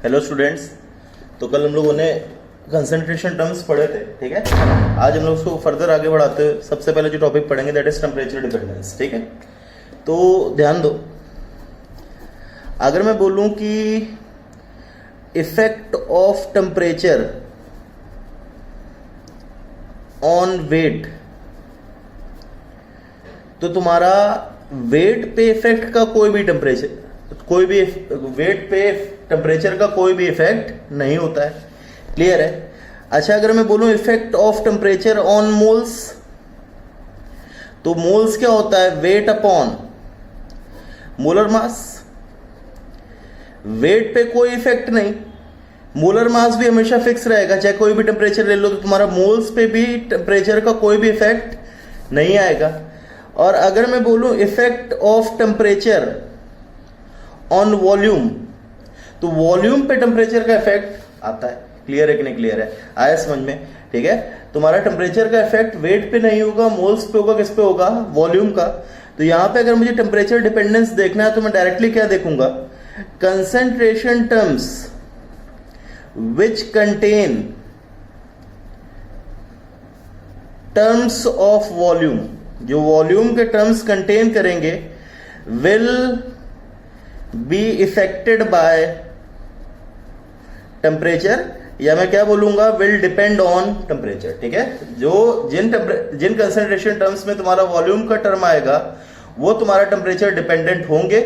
Hello students. तो कल हम लोगों ने कंसंट्रेशन टर्म्स पढ़े थे, ठीक है। आज हम लोग उसको फर्दर आगे बढ़ाते हुए सबसे पहले जो टॉपिक पढ़ेंगे दैट इज टेम्परेचर डिपेंडेंस, ठीक है। तो ध्यान दो, अगर मैं बोलूं कि effect of temperature on weight, तो तुम्हारा वेट पे इफेक्ट का कोई भी वेट पे टेम्परेचर का कोई भी इफेक्ट नहीं होता है, क्लियर है। अच्छा, अगर मैं बोलूं effect of temperature on moles, तो मोल्स क्या होता है? Weight upon molar mass. Weight पे कोई इफेक्ट नहीं, मोलर मास भी हमेशा फिक्स रहेगा, चाहे कोई भी टेम्परेचर ले लो तो तुम्हारा मोल्स पे भी टेम्परेचर का कोई भी इफेक्ट नहीं आएगा। और अगर मैं बोलूं effect of temperature on volume, तो वॉल्यूम पे टेम्परेचर का इफेक्ट आता है, क्लियर है कि नहीं? क्लियर है, आया समझ में? ठीक है, तुम्हारा टेम्परेचर का इफेक्ट वेट पे नहीं होगा, मोल्स पे होगा, किस पे होगा? वॉल्यूम का। तो यहां पे अगर मुझे टेम्परेचर डिपेंडेंस देखना है तो मैं डायरेक्टली क्या देखूंगा? Concentration terms which contain terms of volume, जो वॉल्यूम के टर्म्स कंटेन करेंगे, will be affected by temperature, या मैं क्या बोलूंगा? विल डिपेंड ऑन टेम्परेचर, ठीक है। जो जिन कंसंट्रेशन टर्म्स में तुम्हारा वॉल्यूम का टर्म आएगा वो तुम्हारा टेम्परेचर डिपेंडेंट होंगे,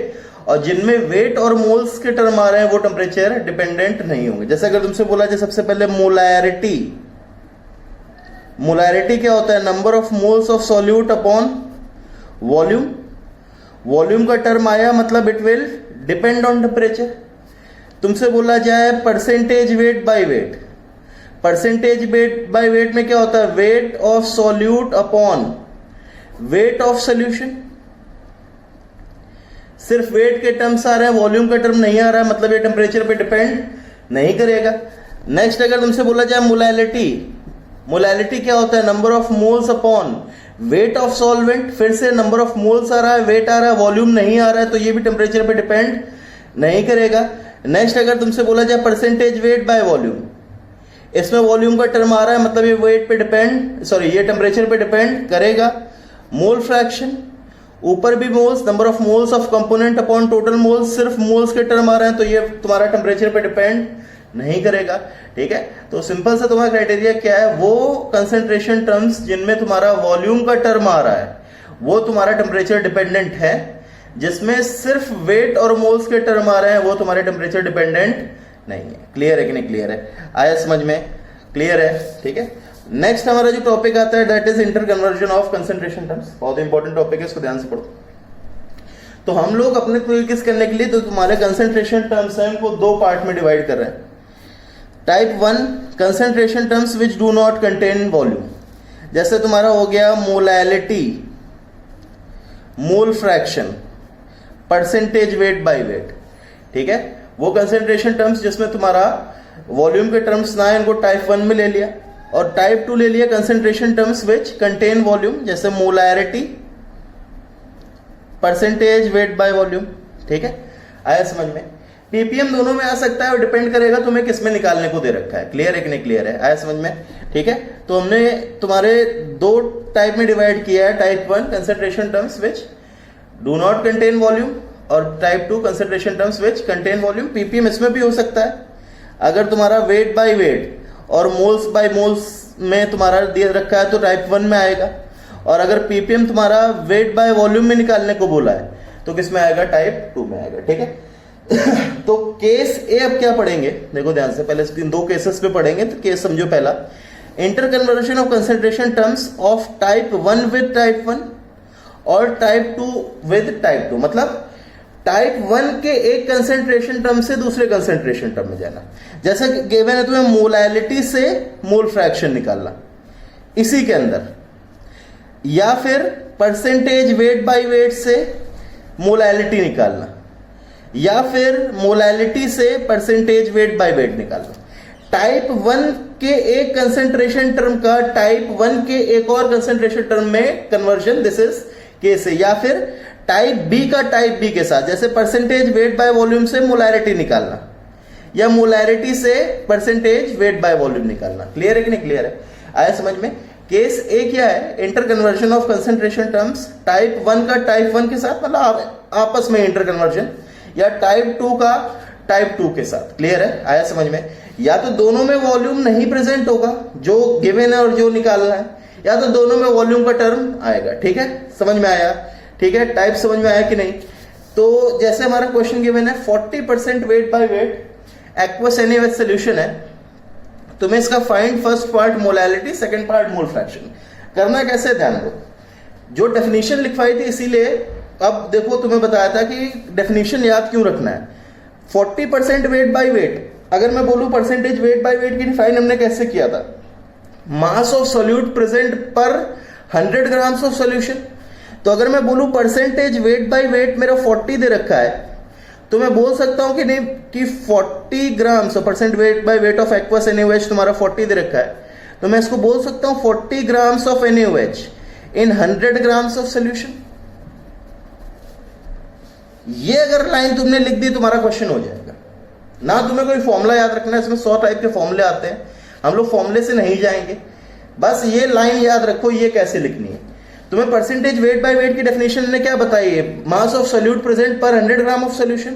और जिनमें वेट और मोल्स के टर्म आ रहे हैं वो टेम्परेचर डिपेंडेंट नहीं होंगे। जैसे अगर तुमसे बोला जाए सबसे पहले मोलैरिटी, मोलैरिटी क्या होता है? Number of moles of solute upon volume. Volume का टर्म आया मतलब it will depend on temperature. तुमसे बोला जाए percentage weight by wait, percentage weight by wait में क्या होता है? Weight of solute upon weight of solution. सिर्फ वेट के टर्म्स आ रहे हैं, वॉल्यूम का टर्म नहीं आ रहा है, मतलब ये टेम्परेचर पे डिपेंड नहीं करेगा। नेक्स्ट, अगर तुमसे बोला जाए मोलैलिटी, मोलैलिटी क्या होता है? Number of moles upon weight of solvent. फिर से नंबर ऑफ मोल्स आ रहा है, वेट आ रहा है, वॉल्यूम नहीं आ रहा है, तो ये भी टेम्परेचर पे डिपेंड नहीं करेगा। नेक्स्ट, अगर तुमसे बोला जाए परसेंटेज वेट बाय वॉल्यूम, इसमें वॉल्यूम का टर्म आ रहा है, मतलब ये वेट पे डिपेंड, सॉरी ये टेम्परेचर पे डिपेंड करेगा। मोल फ्रैक्शन, ऊपर भी moles, number of moles of component upon total moles, सिर्फ मोल्स के टर्म आ रहे हैं, तो ये तुम्हारा टेम्परेचर पे डिपेंड नहीं करेगा, ठीक है। तो सिंपल सा तुम्हारा क्राइटेरिया क्या है? वो कंसंट्रेशन टर्म्स जिनमें तुम्हारा वॉल्यूम का टर्म आ रहा है वो तुम्हारा टेम्परेचर डिपेंडेंट है, जिसमें सिर्फ वेट और मोल्स के टर्म आ रहे हैं वो तुम्हारे टेम्परेचर डिपेंडेंट नहीं है। क्लियर है कि नहीं? क्लियर है, आया समझ में? क्लियर है, ठीक है। नेक्स्ट हमारा जो टॉपिक आता है that is inter conversion of concentration terms. बहुत इंपॉर्टेंट टॉपिक है, इसको ध्यान से पढ़ो। तो हम लोग अपने क्विज करने के लिए तो तुम्हारे कंसंट्रेशन टर्म्स हैं उनको दो पार्ट में डिवाइड कर रहे हैं। Type 1 concentration terms which do not contain volume, जैसे तुम्हारा हो गया molality, mole fraction, percentage weight by wait, ठीक है। वो कंसंट्रेशन टर्म्स जिसमें तुम्हारा वॉल्यूम के टर्म्स ना है, इनको टाइप 1 में ले लिया। और टाइप 2 ले लिया concentration terms which contain volume, जैसे molarity, percentage weight by volume, ठीक है। आया समझ में? पीपीएम दोनों में आ सकता है और डिपेंड करेगा तुम्हें किसमें निकालने को दे रखा है। क्लियर है कि नहीं? क्लियर है, आया समझ में? ठीक है। तो हमने तुम्हारे दो टाइप में डिवाइड किया है, type 1 concentration terms which do not contain volume, और type 2 concentration terms which contain volume. PPM इसमें भी हो सकता है, अगर तुम्हारा वेट बाय वेट और मोल्स बाय मोल्स में तुम्हारा दिया रखा है तो टाइप 1 में आएगा, और अगर पीपीएम तुम्हारा वेट बाय वॉल्यूम में निकालने को बोला है तो किस में आएगा? टाइप 2 में आएगा, ठीक है। तो केस ए अब क्या पढ़ेंगे? देखो ध्यान से, पहले दो केसेस पे पढ़ेंगे। तो केस समझो पहला, inter conversion of concentration terms of type 1 with type 1 और टाइप 2 विद टाइप 2। मतलब टाइप 1 के एक कंसंट्रेशन टर्म से दूसरे कंसंट्रेशन टर्म में जाना। जैसे गिवन है तुम्हें मोलैलिटी से मोल फ्रैक्शन निकालना इसी के अंदर, या फिर परसेंटेज वेट बाय वेट से मोलैलिटी निकालना, या फिर मोलैलिटी से परसेंटेज वेट बाय वेट निकालना। टाइप 1 के एक कंसंट्रेशन टर्म का टाइप 1 के एक और कंसंट्रेशन टर्म में कन्वर्जन, दिस इज केस। या फिर टाइप बी का टाइप बी के साथ, जैसे परसेंटेज वेट बाय वॉल्यूम से मोलैरिटी निकालना, या मोलैरिटी से परसेंटेज वेट बाय वॉल्यूम निकालना। क्लियर है कि नहीं क्लियर है? आया समझ में? केस ए क्या है? Inter conversion of concentration terms, type 1 का टाइप 1 के साथ, मतलब आपस में इंटर कन्वर्जन, या टाइप 2 का टाइप 2 के साथ। क्लियर है? आया समझ में? या तो दोनों में वॉल्यूम नहीं प्रेजेंट होगा जो गिवन है और जो निकालना है, या तो दोनों में वॉल्यूम का टर्म आएगा। ठीक है, समझ में आया? ठीक है, टाइप समझ में आया कि नहीं? तो जैसे हमारा क्वेश्चन गिवन है 40% wait by wait aqueous NaOH solution है, तुम्हें इसका find first part molality, second part mole fraction. करना कैसे ध्यान दो, जो डेफिनेशन लिखवाई थी इसीलिए अब देखो तुम्हें बताया था कि डेफिनेशन याद क्यों रखना है। 40% वेट बाय वेट, अगर मैं बोलूं परसेंटेज वेट बाय वेट की डिफाइन हमने कैसे किया था? मास ऑफ सोल्यूट प्रेजेंट पर 100 ग्राम्स ऑफ सोल्यूशन। तो अगर मैं बोलूं परसेंटेज वेट बाय वेट मेरा 40 दे रखा है, तो मैं बोल सकता हूं कि नहीं कि 40 grams percent weight by weight of aqueous NaOH तुम्हारा 40 दे रखा है, तो मैं इसको बोल सकता हूं 40 grams of NaOH in 100 grams of solution. ये अगर लाइन तुमने लिख दी तुम्हारा क्वेश्चन हो जाएगा। ना तुम्हें कोई फॉर्मूला याद रखना है, इसमें 100 टाइप के फॉर्मूले आते हैं, हम लोग फॉर्मूले से नहीं जाएंगे, बस ये लाइन याद रखो ये कैसे लिखनी है। तुम्हें परसेंटेज वेट बाय वेट की डेफिनेशन ने क्या बताई है? मास ऑफ सोल्यूट प्रेजेंट पर 100 ग्राम ऑफ सोल्यूशन।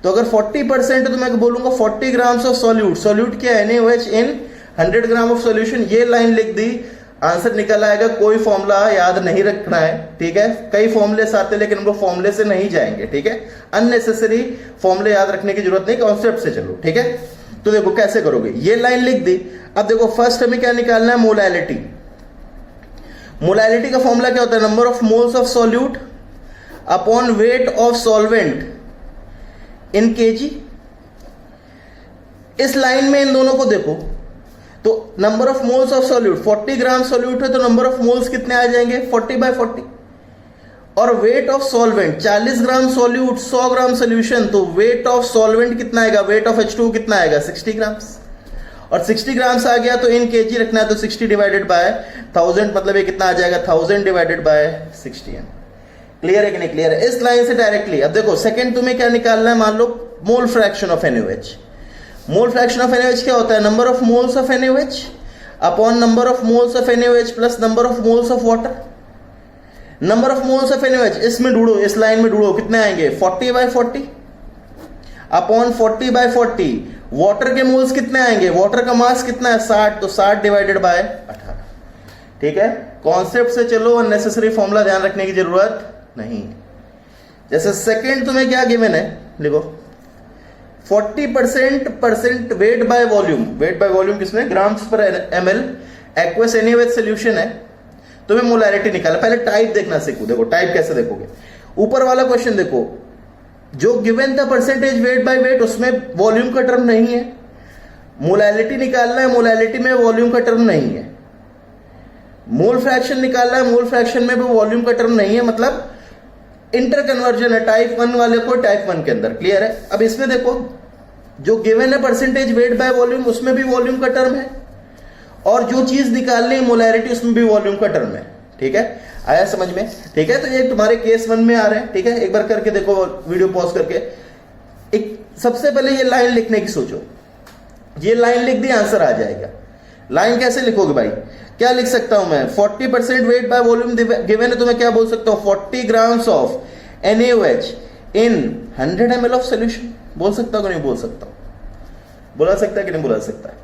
तो अगर 40% तो मैं बोलूंगा 40 ग्राम्स ऑफ सोल्यूट, सोल्यूट क्या है? NaOH in 100 gram of solution. ये लाइन लिख दी, आंसर निकल आएगा। कोई फॉर्मूला याद नहीं रखना है, ठीक है? कई फॉर्मूले आते हैं लेकिन हम लोग फॉर्मूले से नहीं जाएंगे, ठीक है? अननेसेसरी फॉर्मूले याद रखने की जरूरत नहीं, कॉन्सेप्ट से चलो, ठीक है? तो देखो कैसे करोगे, ये लाइन लिख दी। अब देखो फर्स्ट हमें क्या निकालना है? मोलैलिटी। मोलैलिटी का फॉर्मूला क्या होता है? Number of moles of solute upon weight of solvent in KG. इस लाइन में इन दोनों को देखो, तो number of moles of solute 40 gram solute है, तो नंबर ऑफ मोल्स कितने आ जाएंगे? 40/40। और wait of solvent 40 gram solute 100 gram solution, तो वेट ऑफ सॉल्वेंट कितना आएगा? वेट ऑफ H2 कितना आएगा? 60 ग्राम्स। और 60 ग्राम्स आ गया तो इन केजी रखना है, तो 60 डिवाइडेड बाय 1000, मतलब ये कितना आ जाएगा? 1000 डिवाइडेड बाय 60। क्लियर है कि नहीं क्लियर है? इस लाइन से डायरेक्टली। अब देखो सेकंड तुम्हें क्या निकालना है? मान लो mole fraction of NaOH। Mole fraction of NaOH क्या होता है? Number of moles of NaOH upon number of moles of NaOH plus number of moles of water. Number of moles of NaOH इसमें ढूंढो, इस लाइन में ढूंढो, कितने आएंगे? 40/40 अपॉन 40/40। वाटर के मोल्स कितने आएंगे? वाटर का मास कितना है? 60, तो 60 डिवाइडेड बाय 18। ठीक है, कॉन्सेप्ट से चलो, अननेसेसरी फॉर्मूला ध्यान रखने की जरूरत नहीं। जैसे सेकंड तुम्हें क्या गिवन है, लिखो 40% wait by volume. Wait by volume किसमें? ग्राम्स पर ml एक्वस NaOH सोल्यूशन है, तुम्हें मोलैरिटी निकालना। पहले टाइप देखना सीखो। देखो टाइप कैसे देखोगे, ऊपर वाला क्वेश्चन देखो, जो गिवन था परसेंटेज वेट बाय वेट, उसमें वॉल्यूम का टर्म नहीं है। मोलैलिटी निकालना है, मोलैलिटी में वॉल्यूम का टर्म नहीं है। मोल फ्रैक्शन निकालना है, मोल फ्रैक्शन में भी वॉल्यूम का टर्म नहीं है, मतलब इंटर कन्वर्जन है टाइप 1 वाले को टाइप 1 के अंदर। क्लियर है? अब इसमें देखो जो गिवन है परसेंटेज वेट बाय वॉल्यूम, उसमें भी वॉल्यूम का टर्म है, और जो चीज निकालनी है मोलैरिटी, उसमें भी वॉल्यूम का टर्म है। ठीक है, आया समझ में? ठीक है, तो ये तुम्हारे केस 1 में आ रहे हैं। ठीक है, एक बार करके देखो, वीडियो पॉज करके। एक सबसे पहले ये लाइन लिखने की सोचो, ये लाइन लिख दी, आंसर आ जाएगा। लाइन कैसे लिखोगे भाई? क्या लिख सकता हूं मैं? 40% वेट बाय वॉल्यूम गिवन है, तो मैं क्या बोल सकता हूं? 40 grams of NaOH in 100 ml of solution. बोल सकता हूं कि नहीं बोल सकता हूं? बोला सकता है कि नहीं बोला सकता है?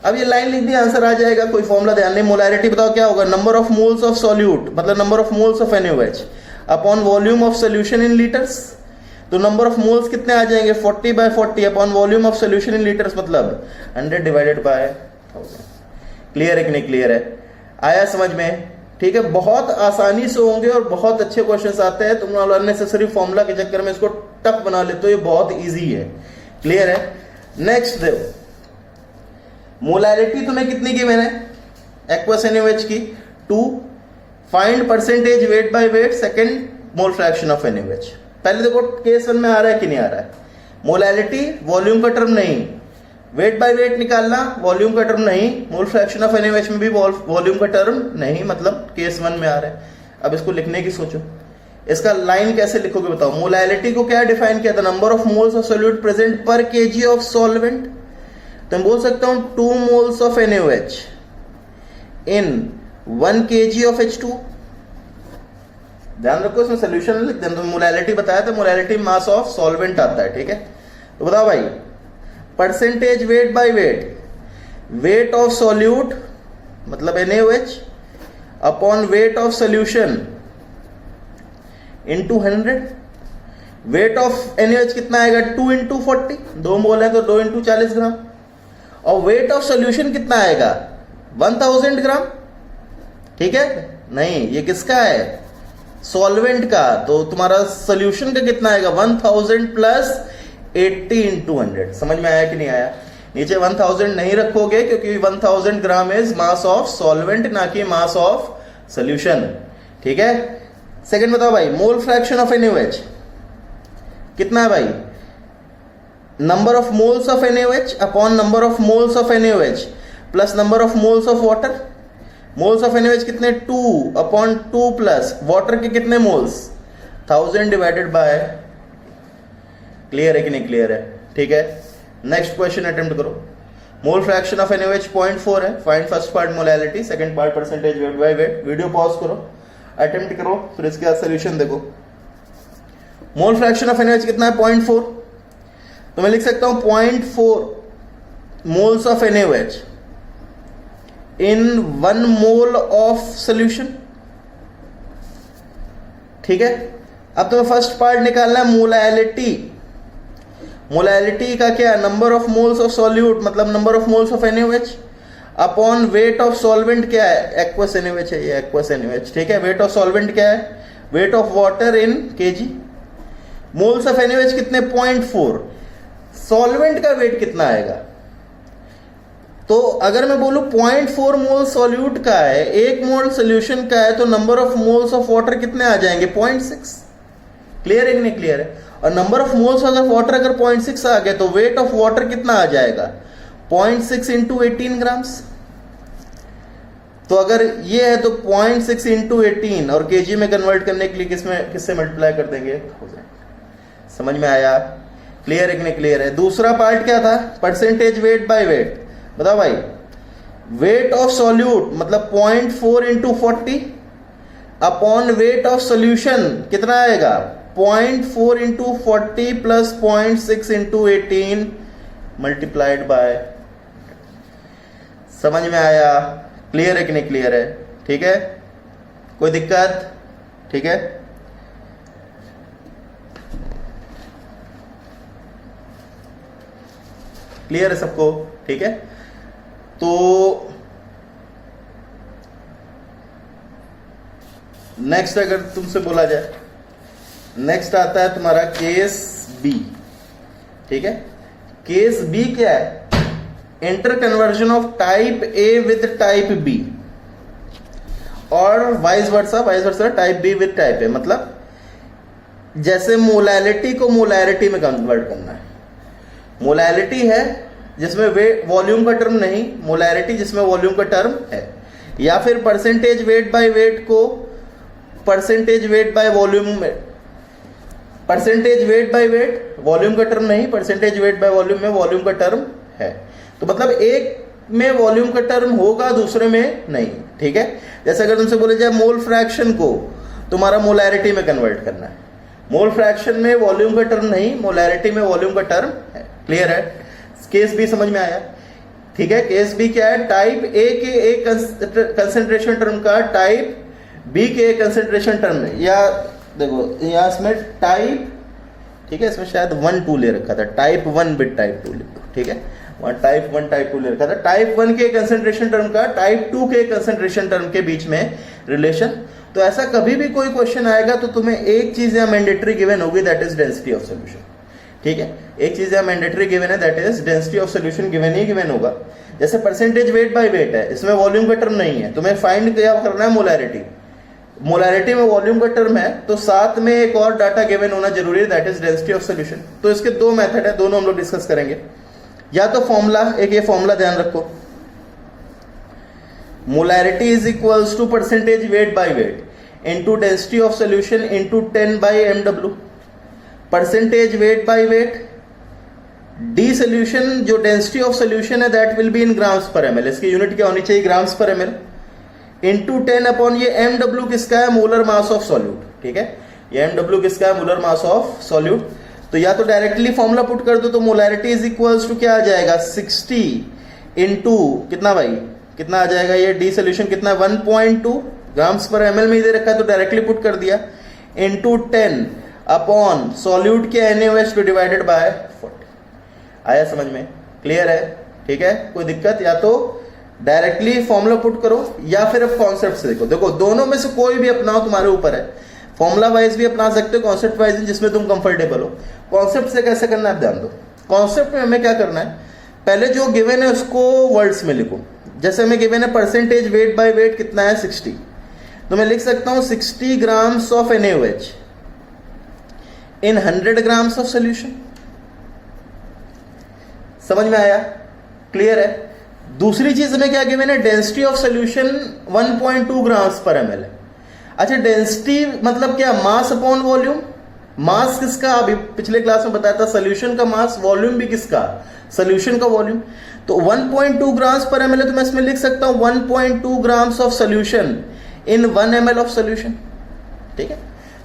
अब ये लाइन लिख दी, आंसर आ जाएगा, कोई फॉर्मूला ध्यान नहीं। मोलैरिटी बताओ क्या होगा? Number of moles of solute, मतलब number of moles of NaOH upon volume of solution in litres. तो नंबर ऑफ मोल्स कितने आ जाएंगे? 40/40 upon volume of solution in litres, मतलब 100 डिवाइडेड बाय 1000। क्लियर है कि नहीं क्लियर है? आया समझ में? ठीक है, बहुत आसानी से होंगे और बहुत अच्छे क्वेश्चंस आते हैं। तुम लोग अननेसेसरी फॉर्मूला के चक्कर में इसको टफ बना लेते हो, ये बहुत इजी है। क्लियर है? नेक्स्ट देखो, मोलैरिटी तुम्हें कितनी गिवन है एक्वस NaOH की? 2। Find percentage weight by wait, second mole fraction of NaOH। पहले देखो केस 1 में आ रहा है कि नहीं आ रहा है? मोलैरिटी वॉल्यूम का टर्म नहीं, वेट बाय वेट निकालना, वॉल्यूम का टर्म नहीं, मोल फ्रैक्शन ऑफ NaOH में भी वॉल्यूम का टर्म नहीं, मतलब केस 1 में आ रहा है। अब इसको लिखने की सोचो, इसका लाइन कैसे लिखोगे बताओ? मोलैलिटी को क्या डिफाइन किया था? Number of moles of solute present पर केजी ऑफ सॉल्वेंट। तो मैं बोल सकता हूं 2 moles of NaOH in 1 kg of H2। ध्यान रखो, इसमें सोल्यूशन लिख देना। तो मोलैलिटी बताया था, मोलैलिटी मास ऑफ सॉल्वेंट आता है, ठीक है। तो बताओ भाई, percentage weight by wait, weight of solute मतलब NaOH upon weight of solution into 100। Weight of NaOH कितना आएगा? 2 इंटू 40, 2 मोल है तो 2 इंटू 40 ग्राम। और वेट ऑफ सोल्यूशन कितना आएगा? 1000 ग्राम, ठीक है। नहीं, ये किसका है? सॉल्वेंट का। तो तुम्हारा सोल्यूशन का कितना आएगा? 1000 प्लस 80 इंटू 100। समझ में आया कि नहीं आया? नीचे 1000 नहीं रखोगे क्योंकि 1000 gram is mass of solvent, ना कि मास ऑफ सोल्यूशन, ठीक है। सेकंड बताओ भाई, मोल फ्रैक्शन ऑफ NaOH कितना है भाई? Number of moles of NaOH upon number of moles of NaOH plus number of moles of water. Moles of NaOH कितने? 2 अपॉन 2 प्लस वाटर के कितने मोल्स? 1000 divided by. क्लियर है कि नहीं क्लियर है? ठीक है। नेक्स्ट क्वेश्चन अटेम्प्ट करो। मोल फ्रैक्शन ऑफ NaOH 0.4 है। Find first part molality, second part percentage weight by wait. Video pause करो, अटेम्प्ट करो, फिर इसके बाद सोल्यूशन देखो। मोल फ्रैक्शन ऑफ NaOH कितना है? 0.4। तो मैं लिख सकता हूं 0.4 moles of NaOH in 1 mole of solution, ठीक है। अब तुम्हें फर्स्ट पार्ट निकालना है मोलैलिटी। मोलैलिटी का क्या? Number of moles of solute मतलब number of moles of NaOH upon weight of solvent क्या है? एक्वस NaOH है, ये एक्वस NaOH, ठीक है। वेट ऑफ सॉल्वेंट क्या है? Weight of water in kg। Moles of NaOH कितने? 0.4। सॉल्वेंट का वेट कितना आएगा? तो अगर मैं बोलूं 0.4 मोल सॉल्यूट का है, 1 मोल सोल्यूशन का है, तो number of moles of water कितने आ जाएंगे? 0.6। क्लियर है कि नहीं क्लियर है? और number of moles of water अगर 0.6 आ गया तो वेट ऑफ वाटर कितना आ जाएगा? 0.6 इंटू 18 ग्राम्स। तो अगर ये है तो 0.6 इंटू 18 और केजी में कन्वर्ट करने के लिए किससे मल्टीप्लाई कर देंगे? समझ में आया? क्लियर है कि नहीं क्लियर है? दूसरा पार्ट क्या था? Percentage weight by wait. बताओ भाई, वेट ऑफ सॉल्यूट मतलब 0.4 into 40 upon weight of solution कितना आएगा? 0.4 into 40 plus 0.6 into 18 multiplied by. समझ में आया? क्लियर है कि नहीं क्लियर है? ठीक है, कोई दिक्कत? ठीक है, क्लियर है सबको? ठीक है, तो नेक्स्ट अगर तुमसे बोला जाए, नेक्स्ट आता है तुम्हारा केस बी। ठीक है, केस बी क्या है? Inter conversion of type A with type B और vice versa type B with type A. मतलब जैसे मोलैलिटी को मोलैरिटी में कन्वर्ट करना है। मोलैलिटी है जिसमें वॉल्यूम का टर्म नहीं, मोलैरिटी जिसमें वॉल्यूम का टर्म है। या फिर परसेंटेज वेट बाय वेट को परसेंटेज वेट बाय वॉल्यूम में, percentage weight by wait volume का टर्म नहीं, परसेंटेज वेट बाय वॉल्यूम में वॉल्यूम का टर्म है। तो मतलब एक में वॉल्यूम का टर्म होगा, दूसरे में नहीं। ठीक है, जैसे अगर तुमसे बोले जाए मोल फ्रैक्शन को तुम्हारा मोलैरिटी में कन्वर्ट करना है, मोल फ्रैक्शन में वॉल्यूम का टर्म नहीं, मोलैरिटी में वॉल्यूम का टर्म है। क्लियर है? केस बी समझ में आया? ठीक है, केस बी क्या है? टाइप ए के एक कंसेंट्रेशन टर्म का टाइप बी के एक कंसेंट्रेशन टर्म है। या देखो यहाँ इसमें टाइप, ठीक है, इसमें शायद 1 2 ले रखा था, टाइप 1 बिट टाइप 2 लिखो। ठीक है, वहां टाइप 1 टाइप 2 ले रखा था। टाइप 1 के कंसेंट्रेशन टर्म का टाइप 2 के कंसेंट्रेशन टर्म के बीच में रिलेशन। तो ऐसा कभी भी कोई क्वेश्चन आएगा तो तुम्हें एक चीज यहाँ मैंडेटरी गिवन होगी, that is density of solution. ठीक है, एक चीज यहाँ मैंडेटरी गिवन है, that is density of solution given he given होगा। जैसे परसेंटेज वेट बाय वेट है, इसमें वॉल्यूम का टर्म नहीं है, तुम्हें फाइंड क्या करना है? मोलैरिटी। मोलैरिटी में वॉल्यूम का टर्म है तो साथ में एक और डाटा गिवन होना जरूरी है, that is density of solution. तो इसके दो मेथड है, दोनों हम लोग डिस्कस करेंगे। या तो फॉर्मूला, एक ये फॉर्मूला ध्यान रखो, molarity is equals to percentage weight by weight into density of solution into 10 by mw। Percentage weight by weight the solution जो डेंसिटी ऑफ सोल्यूशन है that will be in grams per ml, इसकी unit क्या होनी चाहिए, grams per ml, into 10 upon ये mw किसका है, molar mass of solute, ठीक है, ये mw किसका है, मोलर मास ऑफ सॉल्यूट। तो या तो डायरेक्टली फॉर्मूला पुट कर दो, तो मोलैरिटी इज इक्वल्स टू क्या आ जाएगा, 60 इंटू कितना भाई, कितना आ जाएगा, ये डी सोल्यूशन कितना, 1.2 ग्राम्स पर एमएल में ही दे रखा है, तो डायरेक्टली पुट कर दिया, इंटू 10 अपॉन सॉल्यूट के NaOH टू डिवाइडेड बाय 40। आया समझ में, क्लियर है, ठीक है, कोई दिक्कत, या तो डायरेक्टली फॉर्मूला पुट करो या फिर अब कॉन्सेप्ट से देखो, देखो दोनों में से कोई भी अपनाओ, तुम्हारे ऊपर है, फॉर्मूला वाइज भी अपना सकते हो, कॉन्सेप्ट वाइज जिसमें तुम कंफर्टेबल हो। कॉन्सेप्ट से कैसे करना है ध्यान दो, कॉन्सेप्ट में हमें क्या करना है, पहले जो गिवन है उसको वर्ड्स में लिखो, जैसे हमें गिवन है परसेंटेज वेट बाय वेट कितना है 60, तो मैं लिख सकता हूं 60 grams of NaOH in 100 grams of solution. समझ में आया, क्लियर है। दूसरी चीज हमें क्या गिवन है, density of solution 1.2 grams per ML है। अच्छा, डेंसिटी मतलब क्या, मास अपॉन वॉल्यूम, मास किसका, अभी पिछले क्लास में बताया था, सोल्यूशन का मास, वॉल्यूम भी किसका, सोल्यूशन का वॉल्यूम। तो 1.2 ग्राम्स पर एमएल है, तो मैं इसमें लिख सकता हूं 1.2 grams of solution in 1 ml of solution, ठीक है।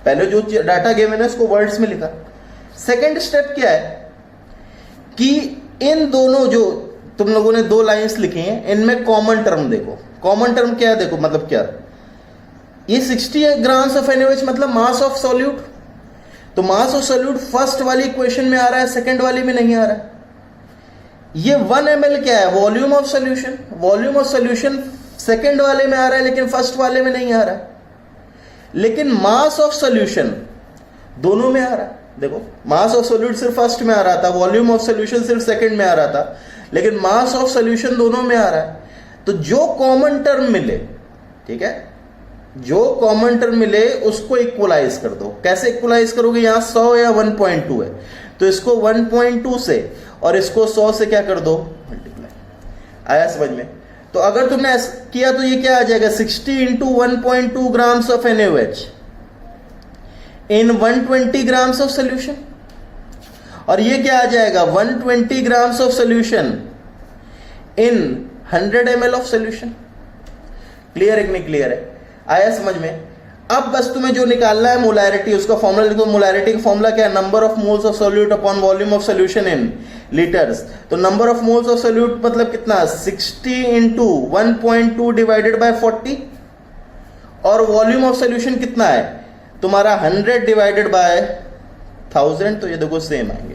पहले जो डाटा गिवन है उसको वर्ड्स में लिखा। सेकंड स्टेप क्या है कि इन दोनों जो तुम लोगों ने दो लाइंस लिखी हैं, इनमें कॉमन टर्म देखो। कॉमन टर्म क्या है, देखो मतलब क्या, ये 60 ग्राम्स ऑफ NaOH मतलब मास ऑफ सॉल्यूट, तो मास ऑफ सॉल्यूट फर्स्ट वाली इक्वेशन में आ रहा है, सेकंड वाली में नहीं आ रहा है। ये 1 ml क्या है, volume of solution, volume of solution second वाले में आ रहा है लेकिन फर्स्ट वाले में नहीं आ रहा है। लेकिन मास ऑफ सॉल्यूशन दोनों में आ रहा है। देखो, मास ऑफ सॉल्यूट सिर्फ फर्स्ट में आ रहा था, वॉल्यूम ऑफ सॉल्यूशन सिर्फ सेकंड में आ रहा था, लेकिन मास ऑफ सॉल्यूशन दोनों में आ रहा है। तो जो कॉमन टर्म मिले, ठीक है, जो कॉमन टर्म मिले उसको इक्वलाइज कर दो। कैसे इक्वलाइज करोगे, यहां 100 या 1.2 है, तो इसको 1.2 से और इसको 100 से क्या कर दो, मल्टीप्लाई। आया समझ में। तो अगर तुमने ऐसा किया तो ये क्या आ जाएगा, 60 into 1.2 grams of NaOH in 120 grams of solution, और ये क्या आ जाएगा 120 grams of solution in 100 ml of solution. Clear है कि नहीं क्लियर है, आया समझ में। अब बस तुम्हें जो निकालना है मोलैरिटी, उसका फॉर्मूला लिखो। मोलैरिटी का फॉर्मूला क्या है, number of moles of solute upon volume of solution in litres. तो number of moles of solute मतलब कितना, 60 इंटू 1.2 डिवाइडेड बाय 40, और वॉल्यूम ऑफ सोल्यूशन कितना है तुम्हारा 100 डिवाइडेड बाय 1000। तो ये देखो सेम आएंगे।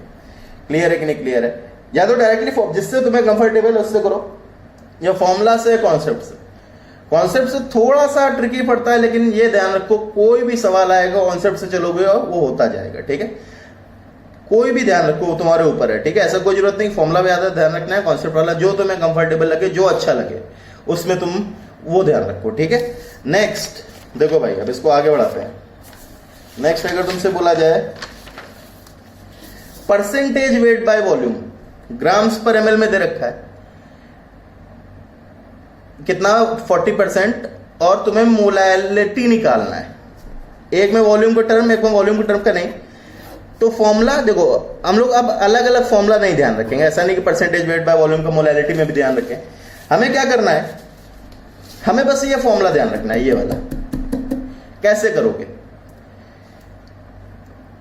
क्लियर है कि नहीं क्लियर है। या तो डायरेक्टली जिससे तुम्हें कंफर्टेबल है उससे करो, या फॉर्मूला से, कॉन्सेप्ट से। कॉन्सेप्ट से थोड़ा सा ट्रिकी पड़ता है, लेकिन ये ध्यान रखो कोई भी सवाल आएगा कॉन्सेप्ट से चलोगे और वो होता जाएगा, ठीक है। कोई भी ध्यान रखो, तुम्हारे ऊपर है, ठीक है। ऐसा कोई जरूरत नहीं फॉर्मूला भी ज्यादा ध्यान रखना है, कॉन्सेप्ट वाला जो तुम्हें कंफर्टेबल लगे, जो अच्छा लगे उसमें तुम वो ध्यान रखो, ठीक है। नेक्स्ट देखो भाई, अब इसको आगे बढ़ाते हैं। नेक्स्ट अगर तुमसे बोला जाए percentage weight by volume, grams per ML में दे रखा है कितना, 40%, और तुम्हें मोलैरिटी निकालना है। एक में वॉल्यूम का टर्म, एक में वॉल्यूम का टर्म का नहीं। तो फॉर्मूला देखो, हम लोग अब अलग अलग फॉर्मूला नहीं ध्यान रखेंगे, ऐसा नहीं कि परसेंटेज वेट बाय वॉल्यूम का मोलैरिटी में भी ध्यान रखें। हमें क्या करना है, हमें बस ये फॉर्मूला ध्यान रखना है, ये वाला। कैसे करोगे,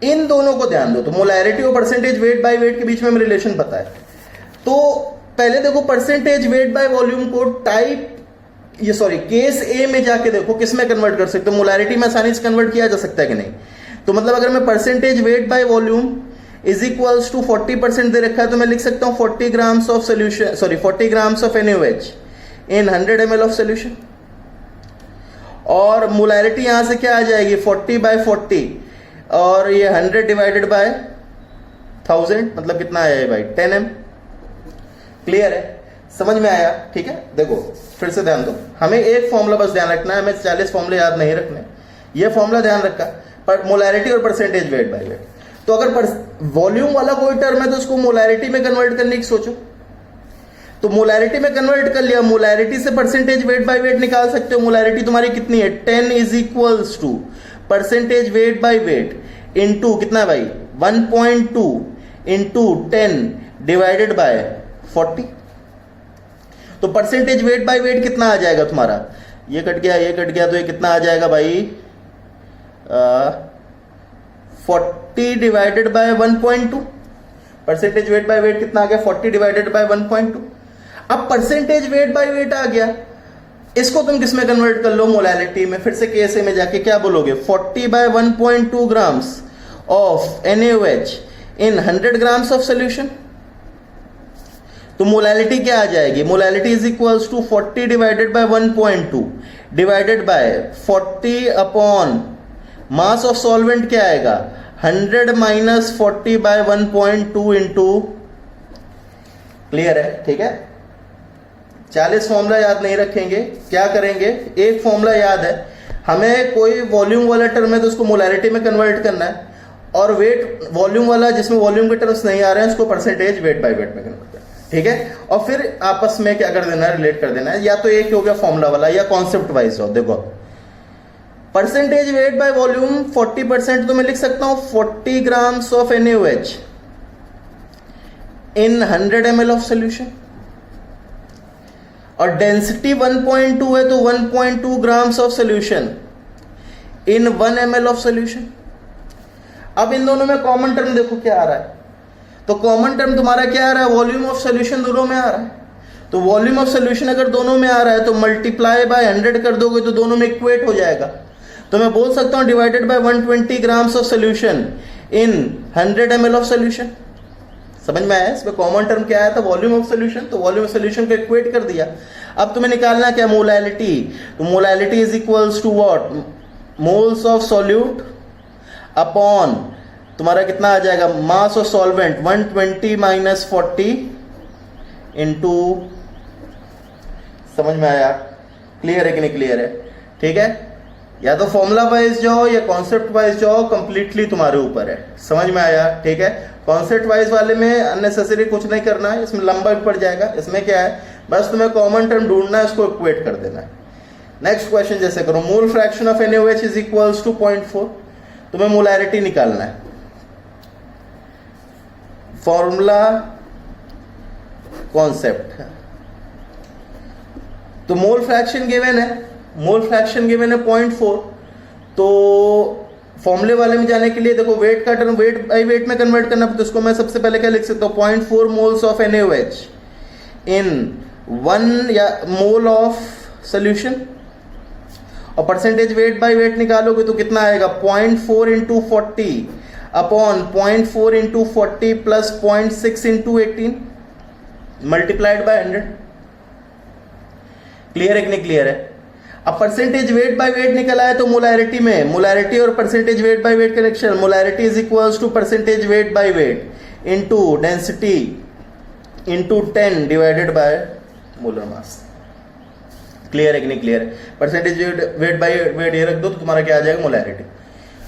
इन दोनों को ध्यान दो। तो मोलैरिटी और परसेंटेज वेट बाय वेट के बीच में रिलेशन पता है। तो पहले देखो परसेंटेज वेट बाय वॉल्यूम को केस ए में जाके देखो किस में कन्वर्ट कर सकते हो। मोलैरिटी में आसानी से कन्वर्ट किया जा सकता है कि नहीं। तो मतलब अगर मैं percentage weight by volume is equals to 40% दे रखा है, तो मैं लिख सकता हूं 40 grams of solution, 40 grams of NaOH in 100 ml of solution. और मोलैरिटी यहां से क्या आ जाएगी, 40/40, और ये 100 डिवाइडेड बाय 1000 मतलब कितना आया है भाई, 10 m। क्लियर है, समझ में आया, ठीक है। देखो फिर से ध्यान दो, हमें एक फॉर्मूला बस ध्यान रखना है, हमें 40 फॉर्मूले याद नहीं रखने। ये फॉर्मूला ध्यान रखा, पर मोलैरिटी और परसेंटेज वेट बाय वेट। तो अगर वॉल्यूम वाला कोई टर्म है तो उसको मोलैरिटी में कन्वर्ट करने की सोचो। तो मोलैरिटी में कन्वर्ट कर लिया, मोलैरिटी से परसेंटेज वेट बाय वेट निकाल सकते हो। मोलैरिटी तुम्हारी कितनी है, 10 is equals to percentage weight by weight into कितना भाई, 1.2 इंटू 10 डिवाइडेड बाय 40। तो परसेंटेज वेट बाय वेट कितना आ जाएगा तुम्हारा, ये कट गया ये कट गया, तो ये कितना आ जाएगा भाई 40 divided by 1.2। Percentage weight by wait कितना आ गया 40 डिवाइडेड बाय 1.2। अब परसेंटेज वेट बाय वेट आ गया, इसको तुम किस में कन्वर्ट कर लो, मोलैलिटी में। फिर से केएसए में जाके क्या बोलोगे, 40 by 1.2 grams of NaOH in 100 grams of solution. तो मोलैलिटी क्या आ जाएगी, molality is equals to 40 divided by 1.2 divided by 40 upon mass of solvent क्या आएगा 100 माइनस 40 बाय 1.2 इंटू, क्लियर है, ठीक है। 40 फॉर्मूला याद नहीं रखेंगे, क्या करेंगे, एक फॉर्मूला याद है हमें, कोई वॉल्यूम वाला टर्म है तो उसको मोलैलिटी में कन्वर्ट करना है, और वेट वॉल्यूम वाला जिसमें वॉल्यूम के टर्म्स नहीं आ रहे हैं उसको परसेंटेज वेट बाय वेट में कन्वर्ट करना है, ठीक है। और फिर आपस में क्या कर देना है, रिलेट कर देना है, या तो एक हो गया फॉर्मूला वाला या कॉन्सेप्ट वाइज हो। देखो परसेंटेज वेट बाय वॉल्यूम 40% तो मैं लिख सकता हूं 40 grams of NaOH in 100 ml of solution, और डेंसिटी 1.2 है तो 1.2 grams of solution in 1 ml of solution. अब इन दोनों में कॉमन टर्म देखो क्या आ रहा है, तो कॉमन टर्म तुम्हारा क्या आ रहा है, वॉल्यूम ऑफ सोल्यूशन दोनों में आ रहा है। तो वॉल्यूम ऑफ सोल्यूशन अगर दोनों में आ रहा है तो मल्टीप्लाई बाय 100 कर दोगे तो दोनों में इक्वेट हो जाएगा। तो मैं बोल सकता हूं divided by 120 grams of solution in 100 ml of solution. समझ में आया, इसमें कॉमन टर्म क्या आया था, वॉल्यूम ऑफ सोल्यूशन, तो वॉल्यूम ऑफ सोल्यूशन को इक्वेट कर दिया। अब तुम्हें निकालना क्या, मोलैलिटी। तो molality is equals to what, moles of solute upon तुम्हारा कितना आ जाएगा, mass of solvent 120 minus 40 into, समझ में आया, क्लियर है कि नहीं क्लियर है, ठीक है। या तो फॉर्मूला वाइज जाओ या कॉन्सेप्ट वाइज जाओ, कंप्लीटली तुम्हारे ऊपर है, समझ में आया, ठीक है। कॉन्सेप्ट वाइज वाले में अननेसेसरी कुछ नहीं करना है, इसमें लंबा भी पड़ जाएगा। इसमें क्या है, बस तुम्हें कॉमन टर्म ढूंढना है, उसको इक्वेट कर देना है। नेक्स्ट क्वेश्चन जैसे करो, mole fraction of NaOH is equals to 0.4, तुम्हें मोलैरिटी निकालना है। फॉर्मूला कॉन्सेप्ट, तो मोल फ्रैक्शन गिवन है, मोल फ्रैक्शन गिवन है 0.4, तो फॉर्मूले वाले में जाने के लिए देखो वेट का टर्म वेट बाई वेट में कन्वर्ट करना, तो इसको मैं सबसे पहले क्या लिख सकता हूं, 0.4 मोल्स ऑफ NaOH इन 1 या मोल ऑफ सोल्यूशन, और परसेंटेज वेट बाई वेट निकालोगे तो कितना आएगा 0.4 into 40 upon 0.4 into 40 plus 0.6 into 18 multiplied by 100। Clear है कि नहीं क्लियर है। अब परसेंटेज वेट बाय वेट निकला है तो मोलैरिटी में, मोलैरिटी और percentage weight by weight connection, molarity is equals to percentage weight by weight into density into 10 divided by molar mass. Clear है कि नहीं क्लियर है। परसेंटेज वेट बाय वेट ये रख दो तो तुम्हारा क्या आ जाएगा, मोलैरिटी।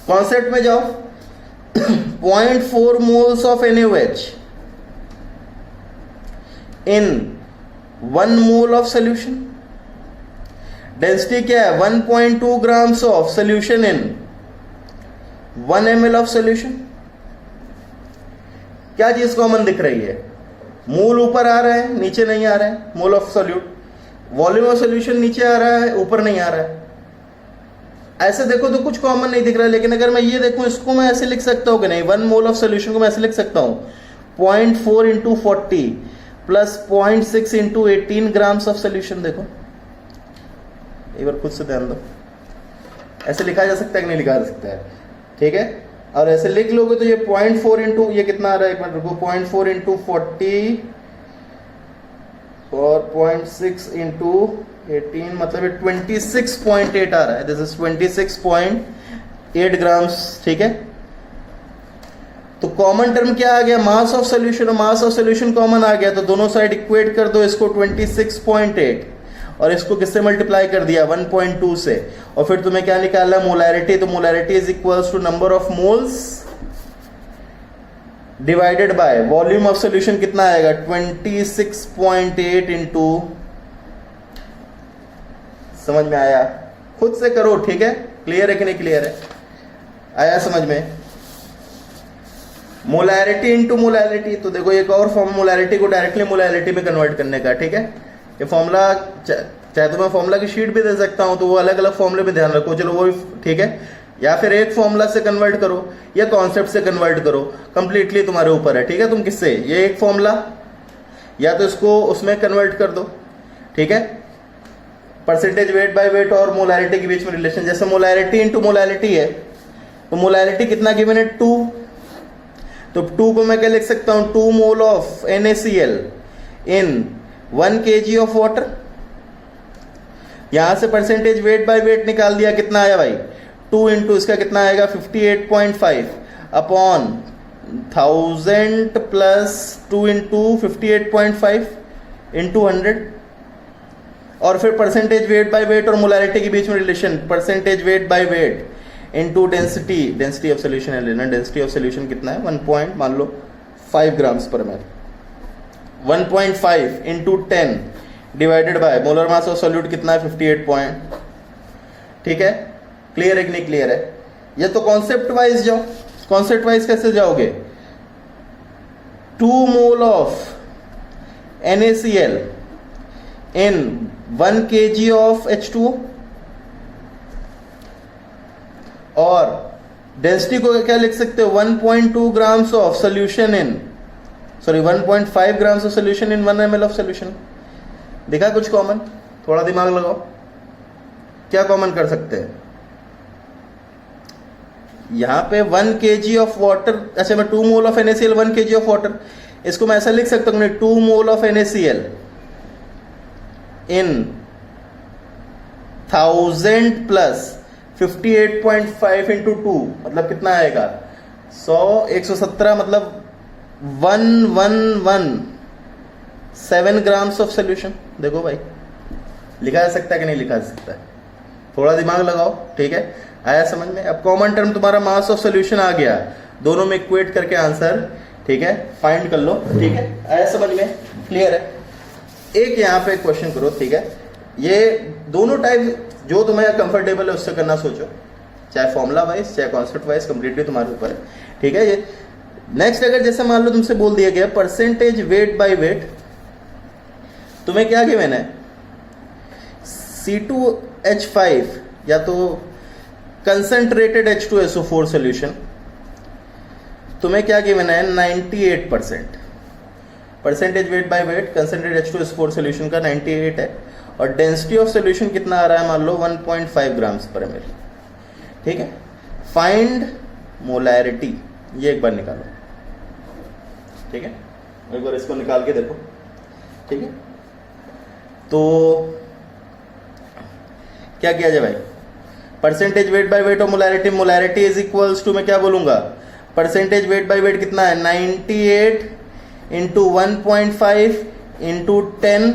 कॉन्सेप्ट में जाओ, 0.4 moles of NaOH in 1 mole of solution, density क्या है 1.2 grams of solution in 1 ml of solution. क्या चीज कॉमन दिख रही है, मोल ऊपर आ रहा है नीचे नहीं आ रहा है, mole of solute, volume of solution नीचे आ रहा है ऊपर नहीं आ रहा है। ऐसे देखो तो कुछ कॉमन नहीं दिख रहा है, लेकिन अगर मैं ये देखूं इसको मैं ऐसे लिख सकता हूं कि नहीं, 1 मोल ऑफ सोल्यूशन को मैं ऐसे लिख सकता हूं 0.4 into 40 plus 0.6 into 18 grams of solution. देखो एक बार खुद से ध्यान दो, ऐसे लिखा जा सकता है कि नहीं लिखा जा सकता है, ठीक है। और ऐसे लिख लोगे तो ये 0.4 इंटू ये कितना आ रहा है, एक मिनट रुको, 0.4 इंटू 40 और 0.6 इंटू 18 मतलब ये 26.8 आ रहा है, दिस इज 26.8 ग्राम्स, ठीक है। तो कॉमन टर्म क्या आ गया, मास ऑफ सोल्यूशन, और मास ऑफ सोल्यूशन कॉमन आ गया, तो दोनों साइड इक्वेट कर दो इसको 26.8 और इसको किससे मल्टीप्लाई कर दिया 1.2 से, और फिर तुम्हें क्या निकालना है, मोलैरिटी। तो molarity is equals to number of moles divided by volume of solution, कितना आएगा 26.8 इंटू, समझ में आया, खुद से करो, ठीक है। क्लियर है कि नहीं क्लियर है, आया समझ में। मोलैरिटी इनटू मोलैरिटी, तो देखो एक और फॉर्म मोलैरिटी को डायरेक्टली मोलैरिटी में कन्वर्ट करने का, ठीक है। ये फॉर्मूला चाहे तो मैं फॉर्मूला की शीट भी दे सकता हूं, तो वो अलग अलग फॉर्मूले में ध्यान रखो, चलो वो ठीक है। या फिर एक फॉर्मूला से कन्वर्ट करो या कॉन्सेप्ट से कन्वर्ट करो, कंप्लीटली तुम्हारे ऊपर है, ठीक है। तुम किससे, ये एक फॉर्मूला या तो इसको उसमें कन्वर्ट कर दो, ठीक है। परसेंटेज वेट बाय वेट और मोलैरिटी के बीच में रिलेशन, जैसे मोलैरिटी इनटू मोलैरिटी है, तो मोलैरिटी कितना गिवन है 2, तो 2 को मैं क्या लिख सकता हूं, 2 mole of NaCl in 1 kg of water. यहां से परसेंटेज वेट बाय वेट निकाल दिया, कितना आया भाई 2 इंटू इसका कितना आएगा 58.5 अपॉन 1000 प्लस 2 इंटू 58.5 इंटू 100, और फिर परसेंटेज वेट बाय वेट और मोलैरिटी के बीच में relation, percentage weight by weight into density, density of solution है लेना, डेंसिटी ऑफ सोल्यूशन कितना है 1 मान लो 5 ग्राम्स पर ml, 1.5 into 10 divided by molar mass of solute कितना है 58 ठीक है। क्लियर है कि नहीं क्लियर है। ये तो कॉन्सेप्ट वाइज जाओ, कॉन्सेप्ट वाइज कैसे जाओगे, 2 mole of NaCl in 1 kg of H2O, और डेंसिटी को क्या लिख सकते हो 1.2 grams of solution in, sorry 1.5 grams of solution in 1 ml of solution. देखा कुछ कॉमन, थोड़ा दिमाग लगाओ, क्या कॉमन कर सकते हैं यहां पे 1 kg ऑफ वाटर, अच्छा मैं 2 mole of NaCl 1 kg of water, इसको मैं ऐसा लिख सकता हूं 2 mole of NaCl in 1000 plus 58.5 into 2 मतलब कितना आएगा 100 117 मतलब 1117 ग्राम्स ऑफ सोल्यूशन। देखो भाई लिखा जा सकता है कि नहीं लिखा जा सकता है, थोड़ा दिमाग लगाओ, ठीक है। आया समझ में। अब कॉमन टर्म तुम्हारा मास ऑफ सोल्यूशन आ गया, दोनों में इक्वेट करके आंसर, ठीक है, फाइंड कर लो, ठीक है। आया समझ में, क्लियर है। एक यहाँ पे क्वेश्चन करो, ठीक है। ये दोनों टाइप जो तुम्हें कंफर्टेबल है उससे करना सोचो, चाहे फॉर्मूला वाइज चाहे कॉन्सेप्ट वाइज, कंप्लीटली तुम्हारे ऊपर है, ठीक है। ये नेक्स्ट अगर जैसे मान लो तुमसे बोल दिया गया परसेंटेज वेट बाय वेट, तुम्हें क्या गिवन है C2H5 या तो कंसंट्रेटेड H2SO4 सॉल्यूशन, तुम्हें क्या गिवन है 98%। Percentage weight by wait concentrated H2SO4 solution का 98 है, और डेंसिटी ऑफ सॉल्यूशन कितना आ रहा है मान लो 1.5 ग्राम्स पर ml, ठीक है। फाइंड मोलैरिटी, ये एक बार निकालो, ठीक है, एक बार इसको निकाल के देखो, ठीक है। तो क्या किया जाए भाई, परसेंटेज वेट बाय वेट और molarity, molarity is equals to, मैं क्या बोलूंगा, परसेंटेज वेट बाय वेट कितना है 98 इंटू 1.5 इंटू 10,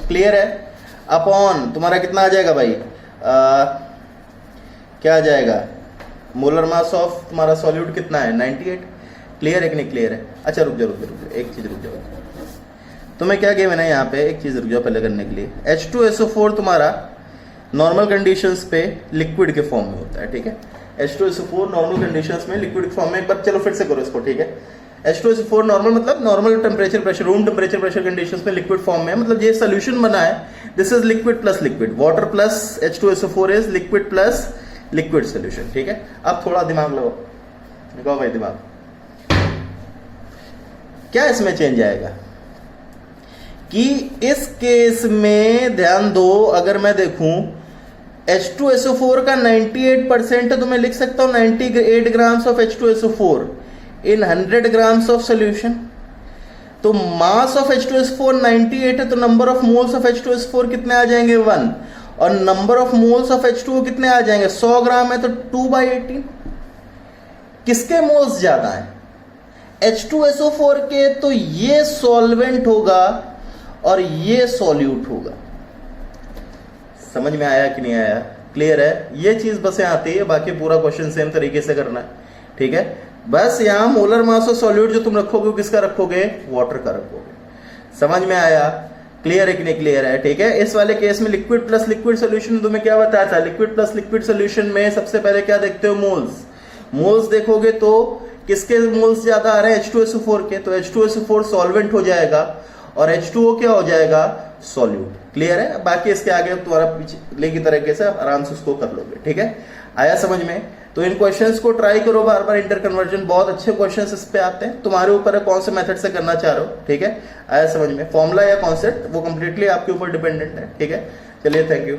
क्लियर है, अपॉन तुम्हारा कितना आ जाएगा भाई क्या आ जाएगा, मोलर मास ऑफ तुम्हारा सॉल्यूट कितना है 98, क्लियर है कि नहीं क्लियर है। अच्छा रुक जाओ एक चीज रुक जाओ, तुम्हें क्या गिवन है यहाँ पे, एक चीज रुक जाओ पहले करने के लिए। H2SO4 तुम्हारा नॉर्मल कंडीशंस पे लिक्विड के फॉर्म में होता है, ठीक है। H2SO4 नॉर्मल कंडीशंस में लिक्विड के फॉर्म में, एक बार चलो फिर से करो इसको, ठीक है। H2SO4 नॉर्मल मतलब normal temperature pressure, room temperature pressure conditions में लिक्विड फॉर्म में, मतलब ये सोल्यूशन बना है, this is liquid plus liquid, water plus H2SO4 is liquid plus liquid solution, ठीक है। अब थोड़ा दिमाग लगाओ भाई दिमाग, क्या इसमें चेंज आएगा कि इस केस में ध्यान दो, अगर मैं देखूं H2SO4 का 98% है, तो मैं लिख सकता हूं 98 grams of H2SO4 in 100 grams of solution. तो मास ऑफ H2SO4 98 है, तो number of moles of H2SO4 कितने आ जाएंगे 1, और number of moles of H2O कितने आ जाएंगे 100 ग्राम है तो 2/18। किसके मोल्स ज्यादा है H2SO4 के, तो ये सॉल्वेंट होगा और ये सॉल्यूट होगा। समझ में आया कि नहीं आया, क्लियर है। ये चीज बस यहाँ आती है, बाकी पूरा क्वेश्चन सेम तरीके से करना है, ठीक है। बस यहाँ मोलर मास ऑफ सॉल्यूट जो तुम रखोगे किसका रखोगे, वाटर का रखोगे। समझ में आया, क्लियर है कि नहीं क्लियर है, ठीक है। इस वाले केस में लिक्विड प्लस लिक्विड सोल्यूशन तुम्हें क्या बताया था, लिक्विड प्लस लिक्विड सोल्यूशन में सबसे पहले क्या देखते हो, मोल्स। मोल्स देखोगे तो किसके मोल्स ज्यादा आ रहे हैं, H2SO4 के, तो H2SO4 सॉल्वेंट हो जाएगा और H2O क्या हो जाएगा, सॉल्यूट। क्लियर है? बाकी इसके आगे तुम्हारा पिछले की तरीके से आराम से उसको कर लोगे। ठीक है, आया समझ में? तो इन क्वेश्चंस को ट्राई करो बार बार, इंटर कन्वर्जन बहुत अच्छे क्वेश्चंस इस पे आते हैं, तुम्हारे ऊपर है कौन से मेथड से करना चाह रहे हो। ठीक है, आया समझ में? फॉर्मूला या कॉन्सेप्ट वो कंप्लीटली आपके ऊपर डिपेंडेंट है। ठीक है, चलिए, थैंक यू।